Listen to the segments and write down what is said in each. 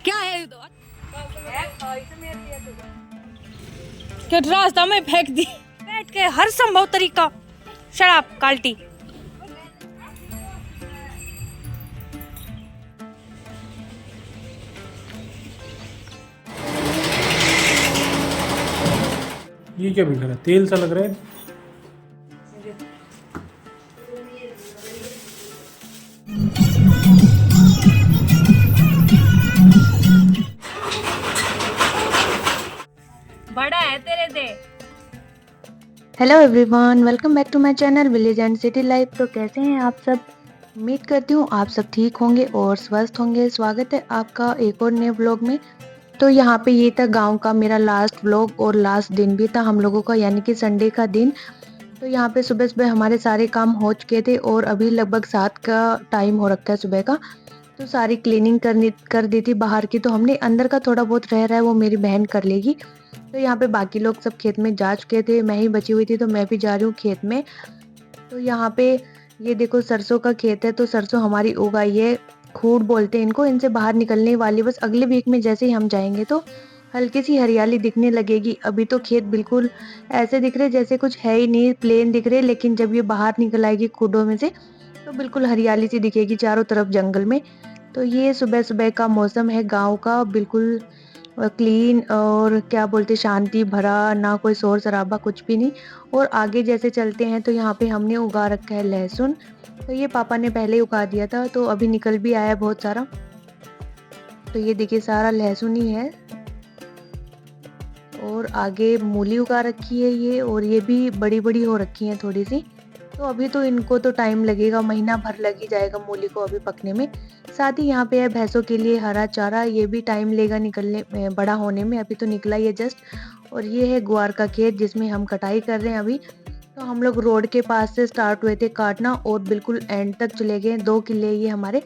क्या है तो क्या रास्ता में फेंक दी बैठ के हर संभव तरीका शराब काल्टी। ये क्या बिखरा तेल सा लग रहा है। बड़ा है तेरे से। Hello everyone, welcome back to my channel village and city life. तो कैसे हैं आप सब? उम्मीद करती हूँ आप सब ठीक होंगे और स्वस्थ होंगे। स्वागत है आपका एक और नए व्लॉग में। तो यहाँ पे ये था गांव का मेरा लास्ट व्लॉग और लास्ट दिन भी था हम लोगों का, यानी कि संडे का दिन। तो यहाँ पे सुबह सुबह हमारे सारे काम हो चुके थे और अभी लगभग 7 का टाइम हो रखा है सुबह का। तो सारी क्लीनिंग कर दी थी बाहर की। तो हमने अंदर का थोड़ा बहुत रह रहा है वो मेरी बहन कर लेगी। तो यहाँ पे बाकी लोग सब खेत में जा चुके थे, मैं ही बची हुई थी तो मैं भी जा रही हूँ खेत में। तो यहाँ पे ये देखो सरसों का खेत है। तो सरसों हमारी उगाई है, खूड बोलते हैं इनको। इनसे बाहर निकलने वाली बस अगले वीक में जैसे ही हम जाएंगे तो हल्की सी हरियाली दिखने लगेगी। अभी तो खेत बिल्कुल ऐसे दिख रहे जैसे कुछ है ही नहीं, प्लेन दिख रहे, लेकिन जब ये बाहर निकल आएगी खूडों में से तो बिल्कुल हरियाली सी दिखेगी चारों तरफ जंगल में। तो ये सुबह सुबह का मौसम है गाँव का, बिल्कुल क्लीन और क्या बोलते शांति भरा, ना कोई शोर शराबा कुछ भी नहीं। और आगे जैसे चलते हैं तो यहाँ पे हमने उगा रखा है लहसुन। तो ये पापा ने पहले ही उगा दिया था तो अभी निकल भी आया बहुत सारा। तो ये देखिए सारा लहसुन ही है। और आगे मूली उगा रखी है ये, और ये भी बड़ी बड़ी हो रखी है थोड़ी सी। तो अभी तो इनको तो टाइम लगेगा, महीना भर लग ही जाएगा मूली को अभी पकने में। साथ ही यहाँ पे है भैंसों के लिए हरा चारा, ये भी टाइम लेगा निकलने में, बड़ा होने में। अभी तो निकला ही है जस्ट। और ये है ग्वार का खेत जिसमें हम कटाई कर रहे हैं अभी। तो हम लोग रोड के पास से स्टार्ट हुए थे काटना और बिल्कुल एंड तक चले गए। 2 किले ये हमारे।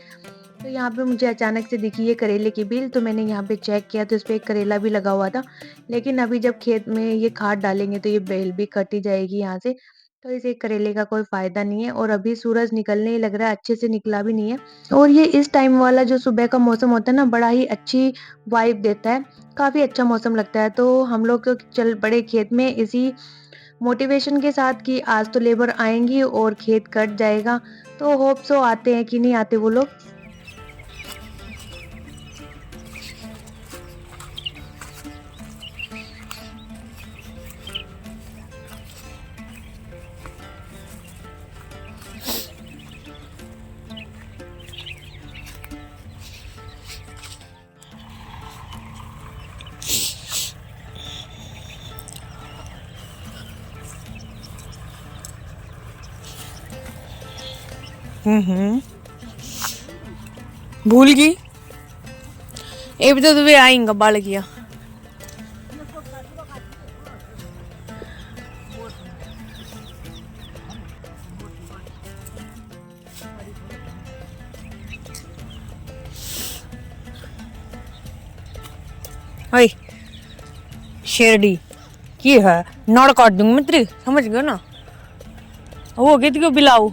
तो यहाँ पे मुझे अचानक से दिखी ये करेले की बेल। तो मैंने यहाँ पे चेक किया तो इस पे एक करेला भी लगा हुआ था। लेकिन अभी जब खेत में ये खाद डालेंगे तो ये बेल भी कटी जाएगी यहाँ से। तो इसे करेले का कोई फायदा नहीं है। और अभी सूरज निकलने ही लग रहा है, अच्छे से निकला भी नहीं है। और ये इस टाइम वाला जो सुबह का मौसम होता है ना, बड़ा ही अच्छी वाइब देता है, काफी अच्छा मौसम लगता है। तो हम लोग तो चल पड़े खेत में इसी मोटिवेशन के साथ कि आज तो लेबर आएंगी और खेत कट जाएगा। तो होप सो आते हैं कि नहीं आते वो लोग। भूल गई ये भी तो तुम्हें आएंगे बाल किया। ओए शेरडी की है नड़ काट दूंगी मैं तेरी, समझ गए ना? वो कहती क्यों बिलाऊ।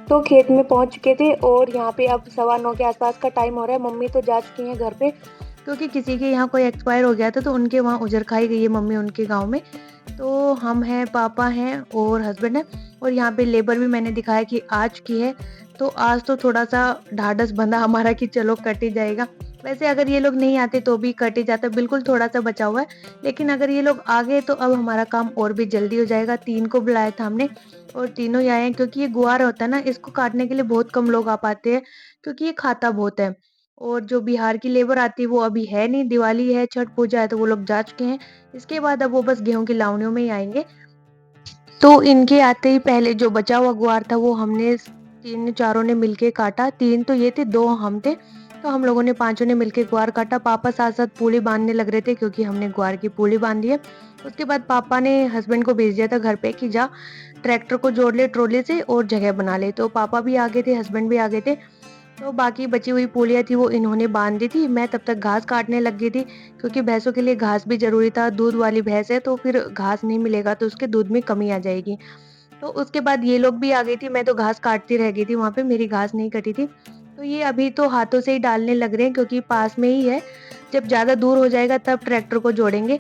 तो खेत में पहुंच चुके थे और यहाँ पे अब 9:15 के आसपास का टाइम हो रहा है। मम्मी तो जा चुकी हैं घर पे, क्योंकि किसी के यहाँ कोई एक्सपायर हो गया था तो उनके वहाँ उजर खाई गई है मम्मी उनके गांव में। तो हम हैं, पापा हैं और हस्बैंड है। और यहाँ पे लेबर भी मैंने दिखाया कि आ चुकी है। तो आज तो थोड़ा सा ढाढ़स बंधा हमारा कि चलो कट ही जाएगा। वैसे अगर ये लोग नहीं आते तो भी कट ही जाता, बिल्कुल थोड़ा-सा बचा हुआ है। लेकिन अगर ये लोग आ गए तो अब हमारा काम और भी जल्दी हो जाएगा। 3 को बुलाया था हमने और तीनों ही आए हैं, क्योंकि ये गुआर होता है ना, इसको काटने के लिए बहुत कम लोग आ पाते हैं, क्योंकि ये खाता बहुत है। और जो बिहार की लेबर आती है वो अभी है नहीं, दिवाली है, छठ पूजा है तो वो लोग जा चुके हैं। इसके बाद अब वो बस गेहूँ की लावनियों में ही आएँगे। तो इनके आते ही पहले जो बचा हुआ ग्वार था वो हमने तीन चारों ने मिलके काटा। 3 तो ये थे, 2 हम थे। तो हम लोगों ने पाँचों ने मिलके ग्वार काटा। पापा साथ-साथ पूली बाँधने लग रहे थे, क्योंकि हमने ग्वार की पूली बाँधी है। उसके बाद पापा ने हस्बैंड को भेज दिया था घर पे कि जा ट्रैक्टर को जोड़ ले ट्रॉली से और जगह बना ले। तो पापा भी आ गए थे, हस्बैंड भी आ गए थे। तो बाकी बची हुई पूलियाँ थी वो इन्होंने बाँध दी थी। मैं तब तक घास काटने लग गई थी, क्योंकि भैंसों के लिए घास भी ज़रूरी था। दूध वाली भैंस है तो फिर घास नहीं मिलेगा तो उसके दूध में कमी आ जाएगी। तो उसके बाद ये लोग भी आ गई थी, मैं तो घास काटती रह गई थी वहाँ पे, मेरी घास नहीं कटी थी। तो ये अभी तो हाथों से ही डालने लग रहे हैं, क्योंकि पास में ही है। जब ज़्यादा दूर हो जाएगा तब ट्रैक्टर को जोड़ेंगे।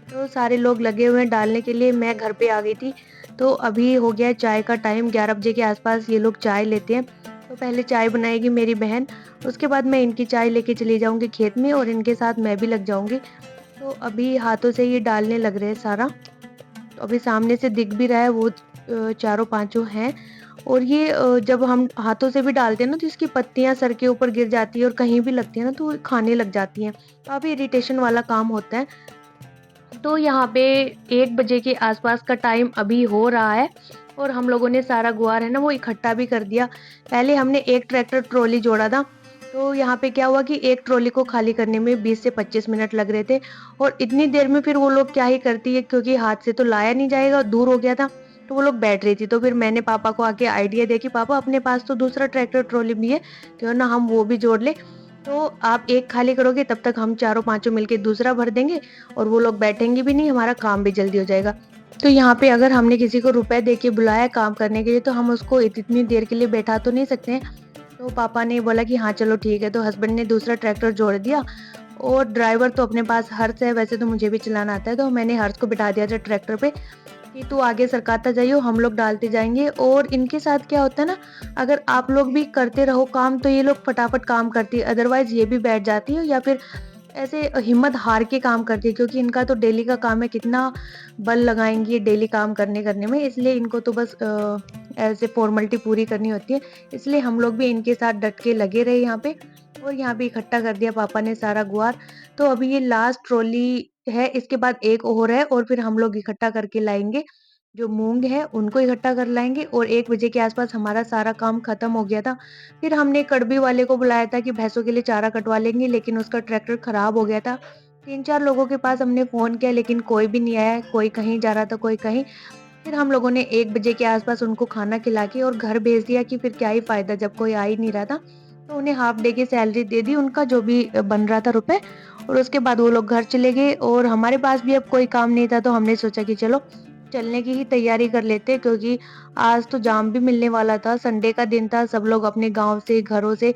तो सारे लोग लगे हुए हैं डालने के लिए, मैं घर पे आ गई थी। तो अभी हो गया है चाय का टाइम, 11 बजे के आस-पास ये लोग चाय लेते हैं। तो पहले चाय बनाएगी मेरी बहन, उसके बाद मैं इनकी चाय लेके चली जाऊँगी खेत में और इनके साथ मैं भी लग जाऊँगी। तो अभी हाथों से ये डालने लग रहे हैं सारा। तो अभी सामने से दिख भी रहा है वो चारों पाँचों हैं। और ये जब हम हाथों से भी डालते हैं ना तो इसकी पत्तियाँ सर के ऊपर गिर जाती है और कहीं भी लगती है ना तो खाने लग जाती हैं। काफ़ी इरिटेशन वाला काम होता है। तो यहाँ पे 1 बजे के आसपास का टाइम अभी हो रहा है और हम लोगों ने सारा गुआर है ना वो इकट्ठा भी कर दिया। पहले हमने एक ट्रैक्टर ट्रॉली जोड़ा था, तो यहाँ पे क्या हुआ कि एक ट्रॉली को खाली करने में 20 से 25 मिनट लग रहे थे और इतनी देर में फिर वो लोग क्या ही करती है, क्योंकि हाथ से तो लाया नहीं जाएगा, दूर हो गया था, तो वो लोग बैठ रही थी। तो फिर मैंने पापा को आके आइडिया दिया कि पापा अपने पास तो दूसरा ट्रैक्टर ट्रॉली भी है, क्यों ना हम वो भी जोड़ लें। तो आप एक खाली करोगे तब तक हम चारों पाँचों मिलके दूसरा भर देंगे और वो लोग बैठेंगे भी नहीं, हमारा काम भी जल्दी हो जाएगा। तो यहाँ पे अगर हमने किसी को रुपए दे के बुलाया काम करने के लिए तो हम उसको इतनी देर के लिए बैठा तो नहीं सकते हैं। तो पापा ने बोला कि हाँ चलो ठीक है, तो हस्बैंड ने दूसरा ट्रैक्टर जोड़ दिया और ड्राइवर तो अपने पास हर्ष है, वैसे तो मुझे भी चलाना आता है, तो मैंने हर्ष को बिठा दिया था ट्रैक्टर पे कि तू आगे सरकाता जाइयो, हम लोग डालते जाएंगे। और इनके साथ क्या होता है ना, अगर आप लोग भी करते रहो काम तो ये लोग फटाफट काम करती है, अदरवाइज ये भी बैठ जाती है या फिर ऐसे हिम्मत हार के काम करती है, क्योंकि इनका तो डेली का काम है, कितना बल लगाएंगी डेली काम करने में, इसलिए इनको तो बस ऐसे फॉर्मेलिटी पूरी करनी होती है। इसलिए हम लोग भी इनके साथ डट के लगे रहे यहाँ पे और यहाँ पे इकट्ठा कर दिया पापा ने सारा गुआर। तो अभी ये लास्ट ट्रॉली है, इसके बाद एक और है और फिर हम लोग इकट्ठा करके लाएंगे। जो मूंग है उनको इकट्ठा कर लाएंगे और 1 बजे के आसपास हमारा सारा काम खत्म हो गया था। फिर हमने कड़बी वाले को बुलाया था कि भैंसों के लिए चारा कटवा लेंगे, लेकिन उसका ट्रैक्टर खराब हो गया था। 3-4 लोगों के पास हमने फ़ोन किया लेकिन कोई भी नहीं आया, कोई कहीं जा रहा था, कोई कहीं। फिर हम लोगों ने 1 बजे के आसपास उनको खाना खिला के और घर भेज दिया कि फिर क्या ही फ़ायदा जब कोई आ ही नहीं रहा था। तो उन्हें हाफ डे की सैलरी दे दी, उनका जो भी बन रहा था रुपए, और उसके बाद वो लोग घर चले गए और हमारे पास भी अब कोई काम नहीं था, तो हमने सोचा कि चलो चलने की ही तैयारी कर लेते, क्योंकि आज तो जाम भी मिलने वाला था, संडे का दिन था, सब लोग अपने गाँव से, घरों से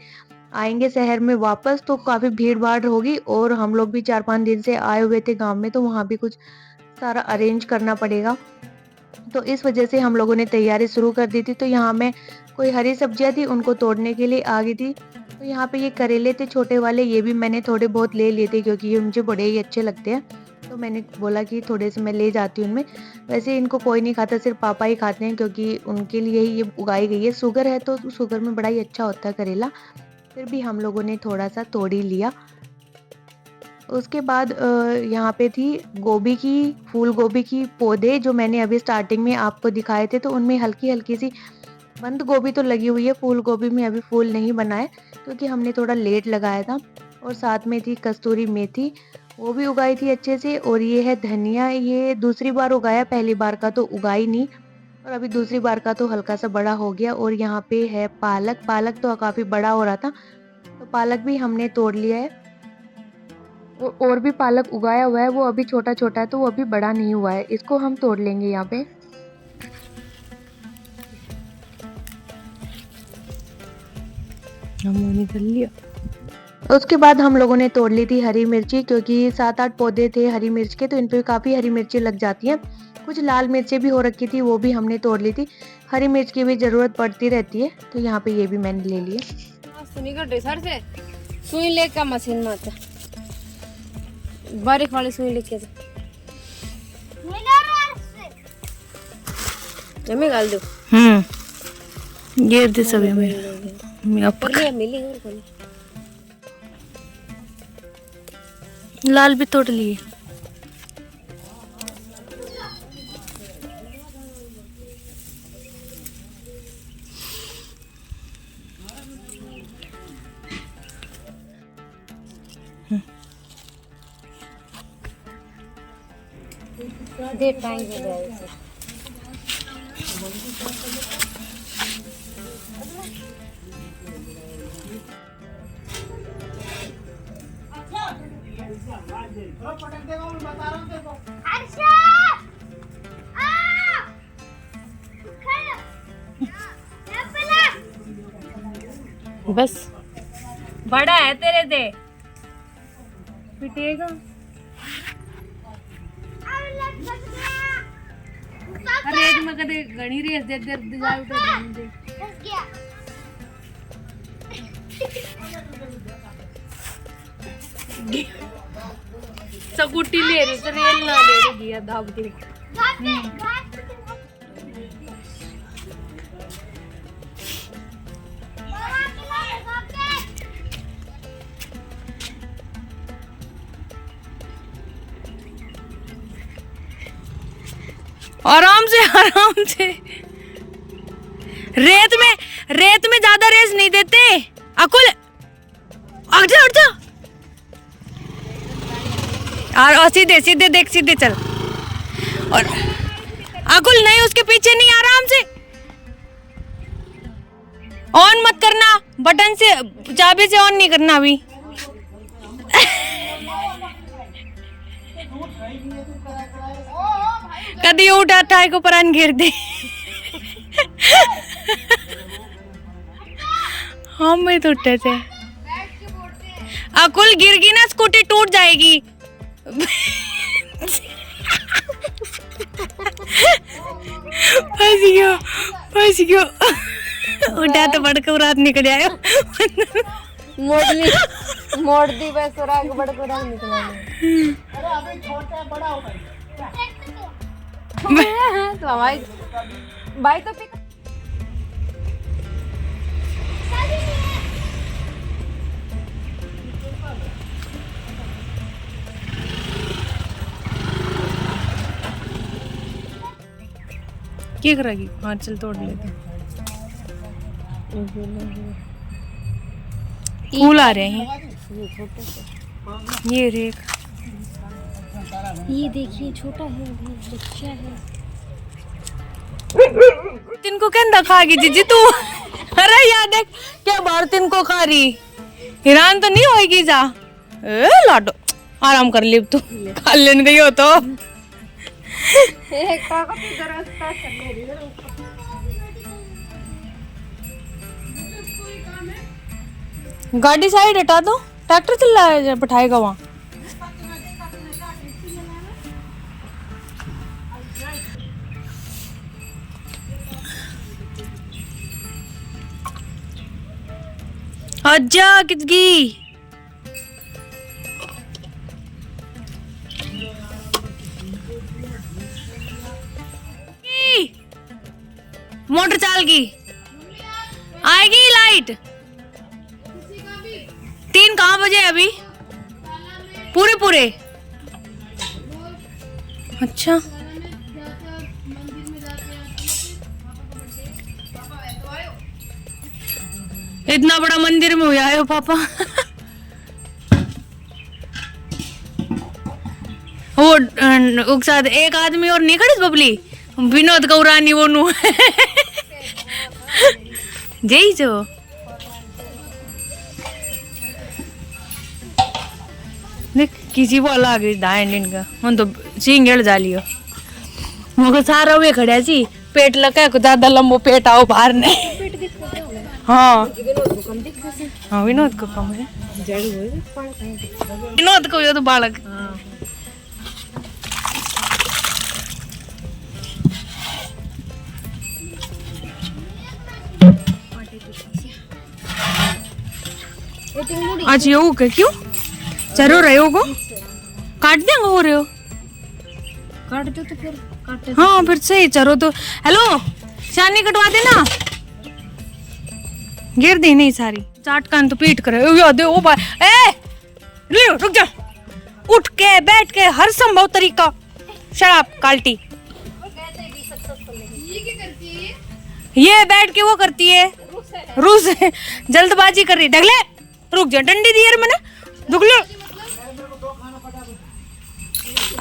आएँगे शहर में वापस, तो काफ़ी भीड़-भाड़ होगी और हम लोग भी 4-5 दिन से आए हुए थे गाँव में, तो वहाँ भी कुछ सारा अरेंज करना पड़ेगा। तो इस वजह से हम लोगों ने तैयारी शुरू कर दी थी। तो यहाँ मैं कोई हरी सब्जियाँ थी उनको तोड़ने के लिए आ गई थी। तो यहाँ पे ये करेले थे छोटे वाले, ये भी मैंने थोड़े बहुत ले लिए थे क्योंकि ये मुझे बड़े ही अच्छे लगते हैं। तो मैंने बोला कि थोड़े से मैं ले जाती हूँ उनमें। वैसे इनको कोई नहीं खाता, सिर्फ पापा ही खाते हैं क्योंकि उनके लिए ही ये उगाई गई है। शुगर है तो शुगर में बड़ा ही अच्छा होता है करेला। फिर भी हम लोगों ने थोड़ा-सा तोड़ ही लिया। उसके बाद यहाँ पे थी गोभी की, फूल गोभी की पौधे जो मैंने अभी स्टार्टिंग में आपको दिखाए थे, तो उनमें हल्की-हल्की सी बंद गोभी तो लगी हुई है, फूल गोभी में अभी फूल नहीं बना है क्योंकि हमने थोड़ा लेट लगाया था। और साथ में थी कस्तूरी मेथी, वो भी उगाई थी अच्छे से। और ये है धनिया, ये दूसरी बार उगाया, पहली बार का तो उगाई नहीं और अभी दूसरी बार का तो हल्का सा बड़ा हो गया। और यहाँ पे है पालक, पालक तो काफ़ी बड़ा हो रहा था, तो पालक भी हमने तोड़ लिया है। और भी पालक उगाया हुआ है, वो अभी छोटा-छोटा है तो वो अभी बड़ा नहीं हुआ है, इसको हम तोड़ लेंगे यहाँ पे। हमने निकल लिया। उसके बाद हम लोगों ने तोड़ ली थी हरी मिर्ची, क्योंकि 7-8 पौधे थे हरी मिर्च के, तो इन पे काफ़ी हरी मिर्ची लग जाती हैं। कुछ लाल मिर्चें भी हो रखी थी, वो भी हमने तोड़ ली थी। हरी मिर्च की भी ज़रूरत पड़ती रहती है, तो यहाँ पे ये भी मैंने ले लिए। सुई लेकर मशीन में आता बारीक वाली सुई लेके जा मैं गाल दो ये दे सब मैं अब मिली और कोई लाल भी तोड़ लिए। दे टाइम हो जाए बस बड़ा है तेरे दे पिटेगा रेत में कदे घणी रेस दे दे जाओ तो दे सकुटी ले रही तो रेल ना ले रही दिया दाब के आराम से रेत में ज्यादा रेस नहीं देते। अकुल आजा और सीधे सीधे देख सीधे चल और अकुल नहीं उसके पीछे नहीं आराम से ऑन मत करना बटन से चाबी से ऑन नहीं करना अभी कदी उठा ठाई को परान गिर दे हम में तो उठे थे अकुल गिर गई ना स्कूटी टूट जाएगी फंस गयो उठा तो बड़का रात निकल आयो मोड़ दी बस सुराग बड़का रात निकला अरे अभी छोटा बड़ा हो गई तो भाई तो पिक क्या करेगी। हाँ चल तोड़ लेते फूल आ रहे हैं ये रेख ये देखिए छोटा है बच्चा है तिनको कहना खागी जीजी तू अरे यार देख क्या बार तिनको खा रही हैरान तो नहीं होएगी जा ए लाडो आराम कर ले तू खा लेने गई हो तो गाड़ी साइड हटा दो ट्रैक्टर चल रहा है बैठाएगा वहाँ आजा कितगी मोटर चाल की आएगी लाइट 3 कहाँ बजे अभी पूरे अच्छा इतना बड़ा मंदिर में हुआ है पापा वो साथ एक आदमी और नहीं खड़ी बबली विनोद गौरानी वो नु जय जो देख किसी को अलग दाएं इनका हम तो सिंगल जा लियो मुझे सारा वे खड़ा सी पेट लगा को ज्यादा लंबो पेट आओ बाहर ने हाँ हाँ विनोद को कम है विनोद को ये तो बालक आज ये हो गए क्यों चरो रहे हो को काट देंगे हो रहे हो काट दो तो फिर काटे हाँ फिर सही चरो तो हेलो शानी कटवा देना गिर दी नहीं सारी चाट कान तो पीट करे दे ओ भाई ए ले रुक जा उठ के बैठ के हर संभव तरीका शराब काल्टी ये बैठ के वो करती है रूस जल्दबाजी कर रही ढगले रुक जा डंडी दी यार मैंने दुगलो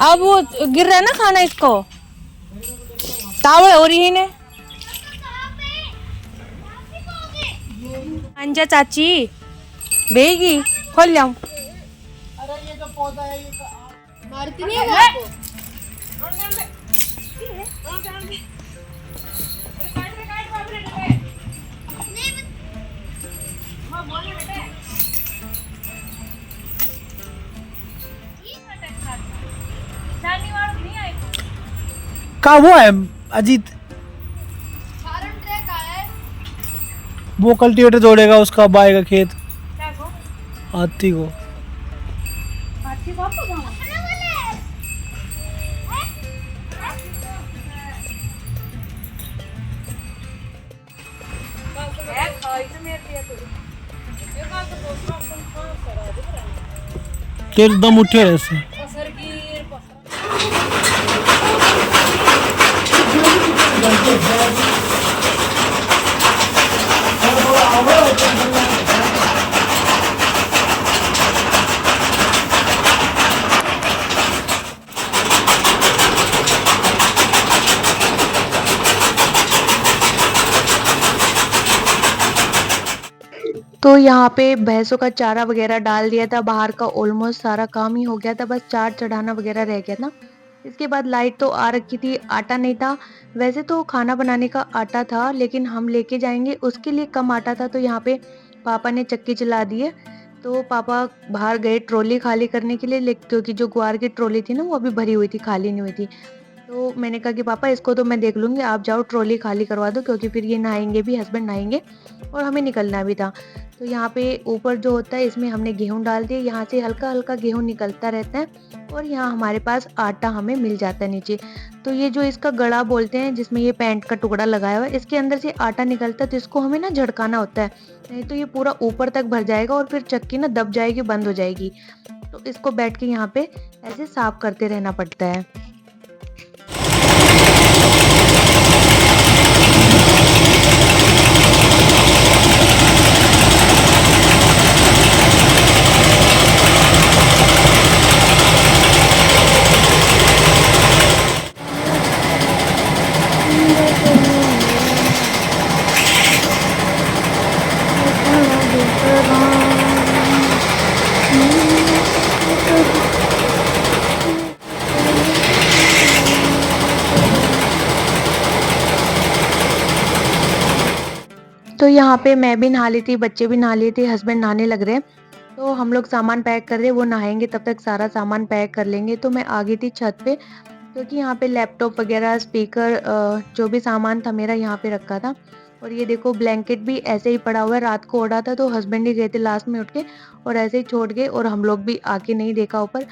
अब वो गिर रहा है ना खाना इसको तावड़ हो रही है इन्हें अंजा चाची बेगी खोल जाऊं अरे ये जो पौधा है ये मारती नहीं है आपको का वो है अजीत वो कल्टीवेटर जोड़ेगा उसका अब आएगा खेत हाथी को तेरे दम उठे ऐसे तो यहाँ पे भैंसों का चारा वगैरह डाल दिया था, बाहर का ऑलमोस्ट सारा काम ही हो गया था, बस चार चढ़ाना वगैरह रह गया था। इसके बाद लाइट तो आ रखी थी, आटा नहीं था। वैसे तो खाना बनाने का आटा था लेकिन हम लेके जाएंगे उसके लिए कम आटा था, तो यहाँ पे पापा ने चक्की चला दी है। तो पापा बाहर गए ट्रॉली खाली करने के लिए, क्योंकि जो ग्वार की ट्रॉली थी ना वो अभी भरी हुई थी, खाली नहीं हुई थी। तो मैंने कहा कि पापा इसको तो मैं देख लूँगी, आप जाओ ट्रॉली खाली करवा दो, क्योंकि फिर ये नहाएंगे भी, हस्बैंड नहाएंगे और हमें निकलना भी था। तो यहाँ पे ऊपर जो होता है इसमें हमने गेहूं डाल दिया, यहाँ से हल्का हल्का गेहूं निकलता रहता है और यहाँ हमारे पास आटा हमें मिल जाता है नीचे। तो ये जो इसका गड़ा बोलते हैं जिसमें ये पैंट का टुकड़ा लगाया हुआ है, इसके अंदर से आटा निकलता है, तो इसको हमें ना झड़काना होता है, नहीं तो ये पूरा ऊपर तक भर जाएगा और फिर चक्की ना दब जाएगी, बंद हो जाएगी। तो इसको बैठ के यहाँ पे ऐसे साफ करते रहना पड़ता है। तो यहाँ पे मैं भी नहा ली थी, बच्चे भी नहा लिए थे, हस्बैंड नहाने लग रहे हैं। तो हम लोग सामान पैक कर रहे हैं, वो नहाएंगे तब तक सारा सामान पैक कर लेंगे। तो मैं आ गई थी छत पे, क्योंकि यहाँ पे लैपटॉप वगैरह, स्पीकर, जो भी सामान था मेरा यहाँ पे रखा था। और ये देखो ब्लैंकेट भी ऐसे ही पड़ा हुआ है, रात को ओढ़ा था, तो हस्बैंड ही गए थे लास्ट में उठ के और ऐसे ही छोड़ गए और हम लोग भी आके नहीं देखा ऊपर।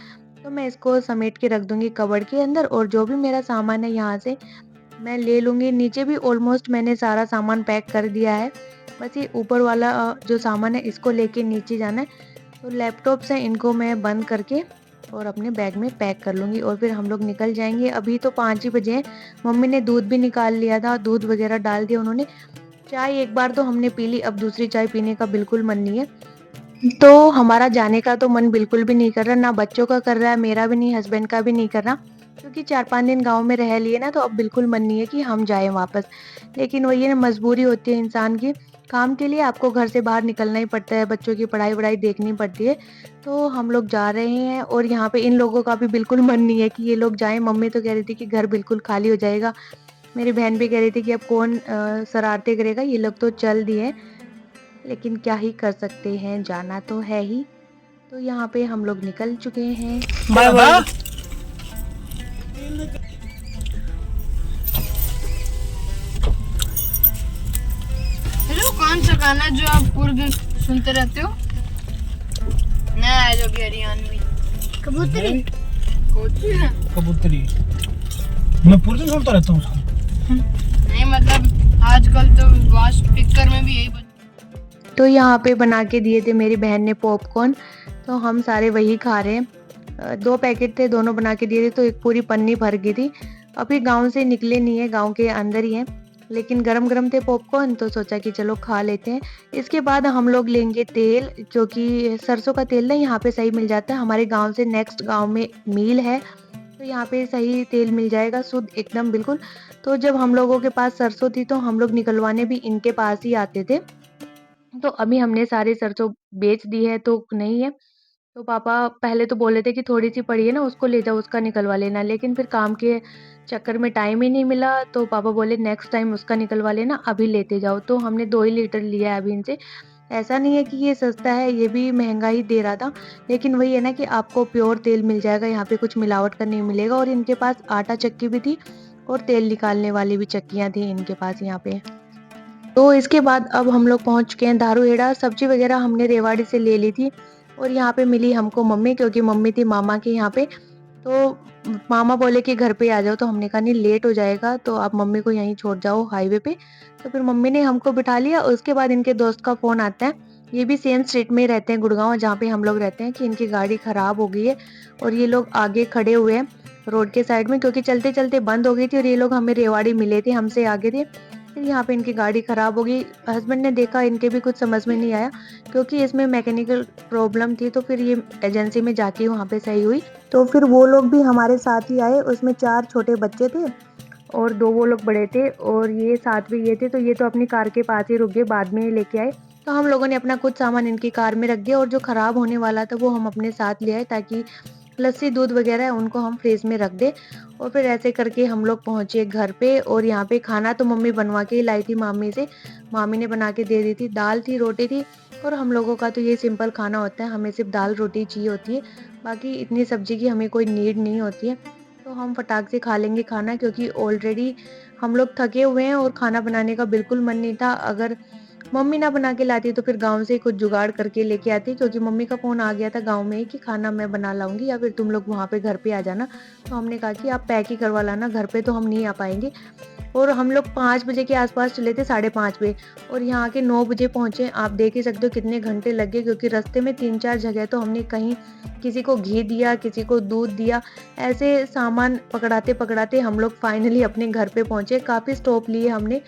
तो मैं इसको समेट के रख दूंगी कबर्ड के अंदर, और जो भी मेरा सामान है यहाँ से मैं ले लूँगी। नीचे भी ऑलमोस्ट मैंने सारा सामान पैक कर दिया है, बस ये ऊपर वाला जो सामान है इसको लेके नीचे जाना है। तो लैपटॉप से इनको मैं बंद करके और अपने बैग में पैक कर लूँगी और फिर हम लोग निकल जाएंगे। अभी तो 5 ही बजे हैं, मम्मी ने दूध भी निकाल लिया था, दूध वगैरह डाल दिया उन्होंने। चाय एक बार तो हमने पी ली, अब दूसरी चाय पीने का बिल्कुल मन नहीं है। तो हमारा जाने का तो मन बिल्कुल भी नहीं कर रहा, ना बच्चों का कर रहा है, मेरा भी नहीं, हस्बैंड का भी नहीं कर रहा, क्योंकि 4-5 दिन गांव में रह लिए ना, तो अब बिल्कुल मन नहीं है कि हम जाएं वापस। लेकिन वही ना, मजबूरी होती है इंसान की, काम के लिए आपको घर से बाहर निकलना ही पड़ता है, बच्चों की पढ़ाई वढ़ाई देखनी पड़ती है। तो हम लोग जा रहे हैं और यहाँ पे इन लोगों का भी बिल्कुल मन नहीं है कि ये लोग जाएं। मम्मी तो कह रही थी कि घर बिल्कुल खाली हो जाएगा, मेरी बहन भी कह रही थी कि अब कौन शरारतें करेगा, ये लोग तो चल दिए, लेकिन क्या ही कर सकते हैं, जाना तो है ही। तो यहाँ पे हम लोग निकल चुके हैं। Bye bye. हेलो, कौन सा गाना जो आप पूरे दिन सुनते रहते हो? ना जो भी हरियाणवी कबूतरी कबूतरी मैं पूरे दिन सुनता रहता हूँ उसको। नहीं मतलब आजकल तो वॉइस स्पीकर में भी यही तो यहाँ पे बना के दिए थे मेरी बहन ने पॉपकॉर्न, तो हम सारे वही खा रहे हैं। 2 पैकेट थे, दोनों बना के दिए थे, तो एक पूरी पन्नी भर गई थी। अभी गांव से निकले नहीं है, गांव के अंदर ही है, लेकिन गरम गरम थे पॉपकॉर्न, तो सोचा कि चलो खा लेते हैं। इसके बाद हम लोग लेंगे तेल, क्योंकि सरसों का तेल ना यहाँ पे सही मिल जाता है। हमारे गांव से नेक्स्ट गांव में मिल है, तो यहाँ पे सही तेल मिल जाएगा, शुद्ध एकदम बिल्कुल। तो जब हम लोगों के पास सरसों थी तो हम लोग निकलवाने भी इनके पास ही आते थे। तो अभी हमने सारी सरसों बेच दी है, तो नहीं है। तो पापा पहले तो बोले थे कि थोड़ी सी पड़ी है ना, उसको ले जाओ, उसका निकलवा लेना, लेकिन फिर काम के चक्कर में टाइम ही नहीं मिला, तो पापा बोले नेक्स्ट टाइम उसका निकलवा लेना, अभी लेते जाओ। तो हमने 2 ही लीटर लिया है अभी इनसे। ऐसा नहीं है कि ये सस्ता है, ये भी महंगा ही दे रहा था, लेकिन वही है ना कि आपको प्योर तेल मिल जाएगा, यहाँ पे कुछ मिलावट का नहीं मिलेगा। और इनके पास आटा चक्की भी थी और तेल निकालने वाली भी चक्कियाँ थी इनके पास यहाँ पे। तो इसके बाद अब हम लोग पहुँच चुके हैं दारूहेड़ा। सब्जी वगैरह हमने रेवाड़ी से ले ली थी और यहाँ पे मिली हमको मम्मी, क्योंकि मम्मी थी मामा के यहाँ पे। तो मामा बोले कि घर पे आ जाओ, तो हमने कहा नहीं लेट हो जाएगा, तो आप मम्मी को यहीं छोड़ जाओ हाईवे पे। तो फिर मम्मी ने हमको बिठा लिया। उसके बाद इनके दोस्त का फ़ोन आता है, ये भी सेम स्ट्रीट में ही रहते हैं, गुड़गांव, जहाँ पे हम लोग रहते हैं, कि इनकी गाड़ी खराब हो गई है और ये लोग आगे खड़े हुए हैं रोड के साइड में, क्योंकि चलते चलते बंद हो गई थी और ये लोग हमें रेवाड़ी मिले थे, हमसे आगे थे। फिर यहाँ पे इनकी गाड़ी खराब हो गई। हस्बैंड ने देखा, इनके भी कुछ समझ में नहीं आया, क्योंकि इसमें मैकेनिकल प्रॉब्लम थी, तो फिर ये एजेंसी में जाके वहाँ पे सही हुई। तो फिर वो लोग भी हमारे साथ ही आए, उसमें 4 छोटे बच्चे थे और 2 वो लोग बड़े थे और ये साथ में ये थे। तो ये तो अपनी कार के पास ही रुक गए, बाद में लेके आए। तो हम लोगों ने अपना कुछ सामान इनकी कार में रख दिया और जो खराब होने वाला था वो हम अपने साथ ले आए, ताकि लस्सी दूध वगैरह है उनको हम फ्रिज में रख दे। और फिर ऐसे करके हम लोग पहुंचे घर पे। और यहाँ पे खाना तो मम्मी बनवा के ही लाई थी मामी से, मामी ने बना के दे दी थी। दाल थी, रोटी थी, और हम लोगों का तो ये सिंपल खाना होता है, हमें सिर्फ दाल रोटी चाहिए होती है, बाकी इतनी सब्जी की हमें कोई नीड नहीं होती है। तो हम फटाक से खा लेंगे खाना, क्योंकि ऑलरेडी हम लोग थके हुए हैं और खाना बनाने का बिल्कुल मन नहीं था। अगर मम्मी ना बना के लाती तो फिर गाँव से कुछ जुगाड़ करके लेके आती, क्योंकि मम्मी का फ़ोन आ गया था गाँव में कि खाना मैं बना लाऊंगी या फिर तुम लोग वहाँ पे घर पे आ जाना। तो हमने कहा कि आप पैक ही करवा लाना, घर पे तो हम नहीं आ पाएंगे। और हम लोग 5 बजे के आसपास चले थे, 5:30 बजे, और यहाँ के 9 बजे पहुँचे। आप देख ही सकते हो कितने घंटे लगे, क्योंकि रास्ते में 3-4 जगह तो हमने कहीं किसी को घी दिया, किसी को दूध दिया, ऐसे सामान पकड़ाते पकड़ाते हम लोग फाइनली अपने घर पे पहुँचे। काफ़ी स्टॉप लिए हमने।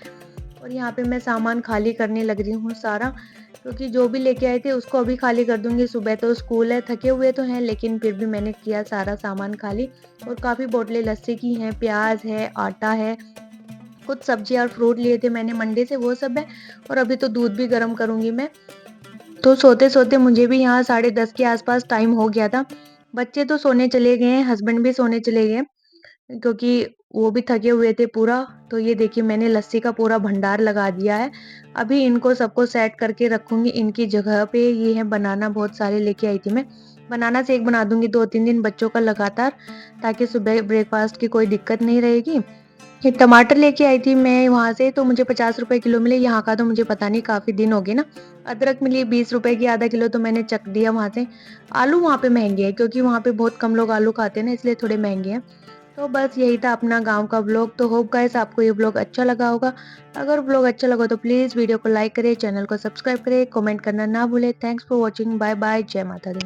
और यहाँ पे मैं सामान खाली करने लग रही हूँ सारा, क्योंकि जो भी लेके आए थे उसको अभी खाली कर दूंगी। सुबह तो स्कूल है, थके हुए तो हैं, लेकिन फिर भी मैंने किया सारा सामान खाली। और काफ़ी बोतलें लस्सी की हैं, प्याज है, आटा है, कुछ सब्जी और फ्रूट लिए थे मैंने मंडी से, वो सब है। और अभी तो दूध भी गर्म करूंगी मैं। तो सोते सोते मुझे भी यहाँ 10:30 के आसपास टाइम हो गया था। बच्चे तो सोने चले गए हैं, हस्बैंड भी सोने चले गए, क्योंकि वो भी थके हुए थे पूरा। तो ये देखिए मैंने लस्सी का पूरा भंडार लगा दिया है। अभी इनको सबको सेट करके रखूंगी इनकी जगह पे। ये है बनाना, बहुत सारे लेके आई थी मैं। बनाना शेक बना दूंगी 2-3 दिन बच्चों का लगातार, ताकि सुबह ब्रेकफास्ट की कोई दिक्कत नहीं रहेगी। ये टमाटर लेके आई थी मैं वहां से, तो मुझे 50 रुपए किलो मिले। यहाँ का तो मुझे पता नहीं, काफी दिन हो गए ना। अदरक मिली 20 रुपए की आधा किलो, तो मैंने चक दिया वहां से। आलू वहां पे महंगे हैं, क्योंकि वहां पे बहुत कम लोग आलू खाते हैं ना, इसलिए थोड़े महंगे हैं। तो बस यही था अपना गांव का व्लॉग। तो होप गाइस आपको ये व्लॉग अच्छा लगा होगा। अगर व्लॉग अच्छा लगा तो प्लीज वीडियो को लाइक करें, चैनल को सब्सक्राइब करें, कमेंट करना ना भूलें। Thanks for watching, bye bye, जय माता दी।